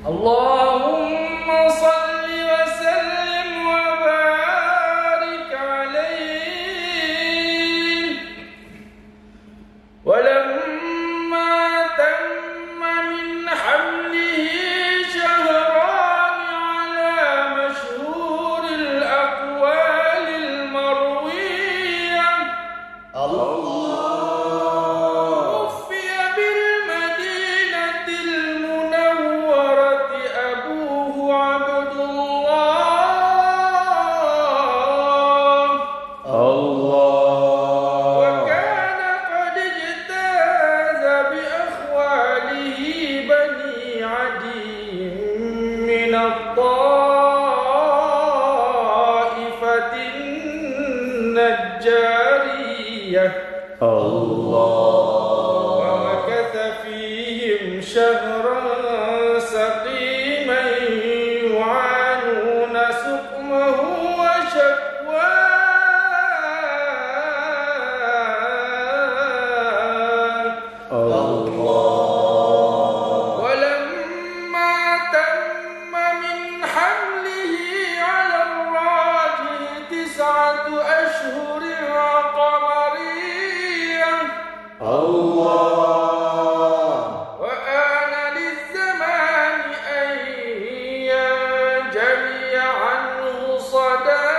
اللهم صل وسلم وبارك عليه. ولما تم من حمله شهران على مشهور الأقوال المروية توفي بالمدينة المنورة أبوه عبد الله، وكان قد اجتاز بأخواله بني عدي من الطائفة النجارية ومكث فيهم شهرا سقيما يعانون سقمه وشكواه. ولما تم من حمله على الراجل 9 أشهر قمرية وآن للزمان أن ينجلي عنه صداه.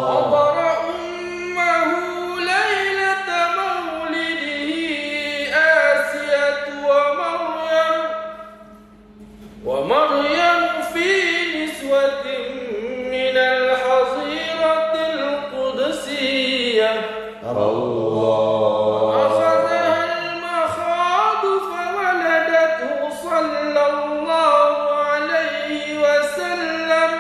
حضر أمه ليلة مولده آسية ومريم في نسوة من الحظيرة القدسية. أخذها المخاض فولدته صلى الله عليه وسلم